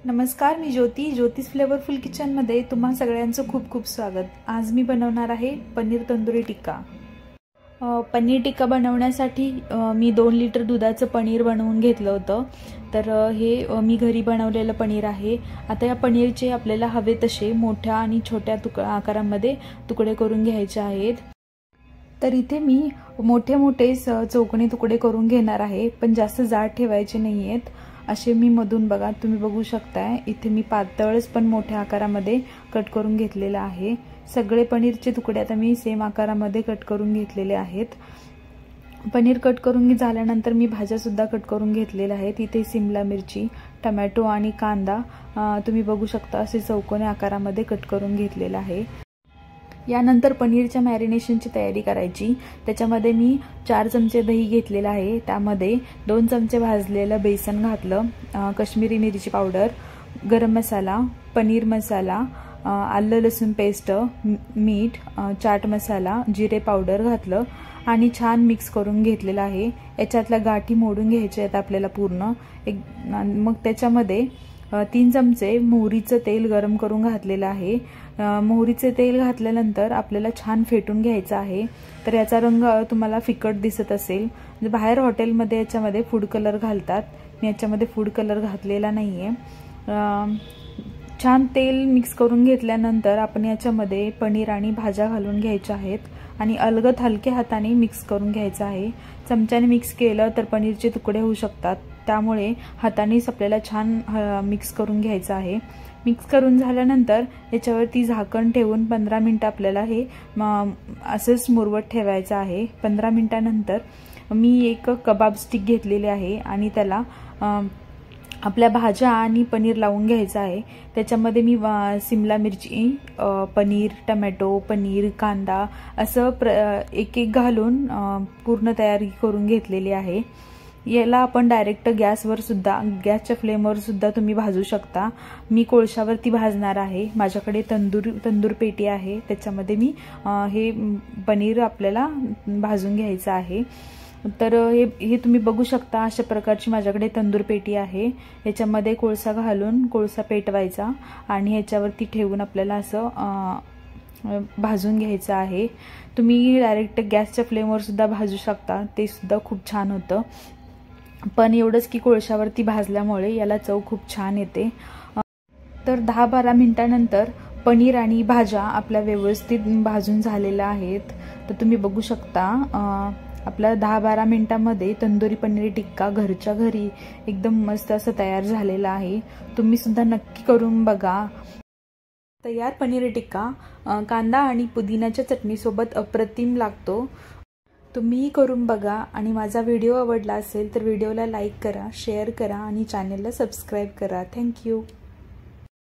नमस्कार, मी ज्योतिष फ्लेवरफुल किचनमध्ये तुम्हा सगळ्यांचं खूप खूप स्वागत। आज मी बनवणार आहे पनीर तंदुरी टिक्का। पनीर टिक्का बनवण्यासाठी मी 2 लिटर दुधाचं पनीर बनवून घेतलं होतं। तर हे मी घरी बनवलेलं पनीर आहे। आता या पनीरचे आपल्याला हवे तसे मोठ्या आणि छोट्या आकारामध्ये तुकडे करून घ्यायचे आहेत। तर इथे मी मोठे मोठे चौकोनी तुकडे करून घेणार आहे, पण जास्त जाड ठेवायचे नाहीयेत। असे मी मधून बघा, तुम्ही बघू शकताय इथे मी पातळच पण मोठ्या आकारामध्ये कट करून घेतलेला आहे। सगळे पनीरचे तुकडे आता मी सेम आकारामध्ये कट करून घेतलेले आहेत। पनीर कट करून झाल्यानंतर मी भाज्या सुद्धा कट करून घेतलेल्या आहेत। इथे शिमला मिरची, टोमॅटो आणि कांदा तुम्ही बघू शकता असे चौकोनी आकारामध्ये कट करून घेतलेला आहे। यानंतर पनीरच्या मॅरिनेशनची तयारी करायची। त्याच्यामध्ये मी 4 चमचे दही घेतलेला आहे। त्यामध्ये 2 चमचे भाजलेलं बेसन घातलं, काश्मीरी मिरची पावडर, गरम मसाला, पनीर मसाला, आलं लसूण पेस्ट, मीठ, चाट मसाला, जिरे पावडर घातलं आणि छान मिक्स करून घेतलेलं आहे। याच्यातल्या गाठी मोडून घ्यायच्या आहेत आपल्याला पूर्ण। मग त्याच्यामध्ये 3 चमचे मोहरीचं तेल गरम करून घातलेलं आहे। मोहरीचे तेल घातल्यानंतर आपल्याला छान फेटून घ्यायचं आहे। तर याचा रंग तुम्हाला फिकट दिसत असेल, म्हणजे बाहेर हॉटेलमध्ये याच्यामध्ये फूड कलर घालतात, मी याच्यामध्ये फूड कलर घातलेला नाहीये। छान तेल मिक्स करून घेतल्यानंतर आपण याच्यामध्ये पनीर आणि भाज्या घालून घ्यायच्या आहेत आणि अलगद हलक्या हाताने मिक्स करून घ्यायचं आहे। चमच्याने मिक्स केलं तर पनीरचे तुकडे होऊ शकतात, त्यामुळे हातानेच आपल्याला छान मिक्स करून घ्यायचं आहे। मिक्स करून झाल्यानंतर याच्यावरती झाकण ठेवून 15 मिनिटं आपल्याला हे असंच मुरवत ठेवायचं आहे। 15 मिनिटानंतर मी एक कबाब स्टिक घेतलेली आहे आणि त्याला आपल्या भाज्या आणि पनीर लावून घ्यायचं आहे। त्याच्यामध्ये मी शिमला मिरची, पनीर, टोमॅटो, पनीर, कांदा असं एक एक घालून पूर्ण तयारी करून घेतलेली आहे। याला आपण डायरेक्ट गॅसच्या फ्लेमवर सुद्धा तुम्ही भाजू शकता। मी कोळशावरती भाजणार आहे। माझ्याकडे तंदूर पेटी आहे, त्याच्यामध्ये मी हे पनीर आपल्याला भाजून घ्यायचं आहे। तर हे तुम्ही बघू शकता, अशा प्रकारची माझ्याकडे तंदूर पेटी आहे। याच्यामध्ये कोळसा घालून कोळसा पेटवायचा आणि ह्याच्यावरती ठेवून आपल्याला असं भाजून घ्यायचं आहे। तुम्ही डायरेक्ट गॅसच्या फ्लेमवर सुद्धा भाजू शकता, ते सुद्धा खूप छान होतं। पण एवढंच की कोळशावरती भाजल्यामुळे याला चव खूप छान येते। तर 10-12 मिनिटानंतर पनीर आणि भाज्या आपल्या व्यवस्थित भाजून झालेल्या आहेत। तर तुम्ही बघू शकता आपला 10-12 मिनिटांमध्ये तंदुरी पनीर टिक्का घरच्या घरी एकदम मस्त असं तयार झालेला आहे। तुम्ही सुद्धा नक्की करून बघा। तयार पनीर टिक्का कांदा आणि पुदिन्याच्या चटणीसोबत अप्रतिम लागतो। तुम्हीही करून बघा आणि माझा व्हिडिओ आवडला असेल तर व्हिडिओला लाईक करा, शेअर करा आणि चॅनलला सबस्क्राईब करा। थँक्यू।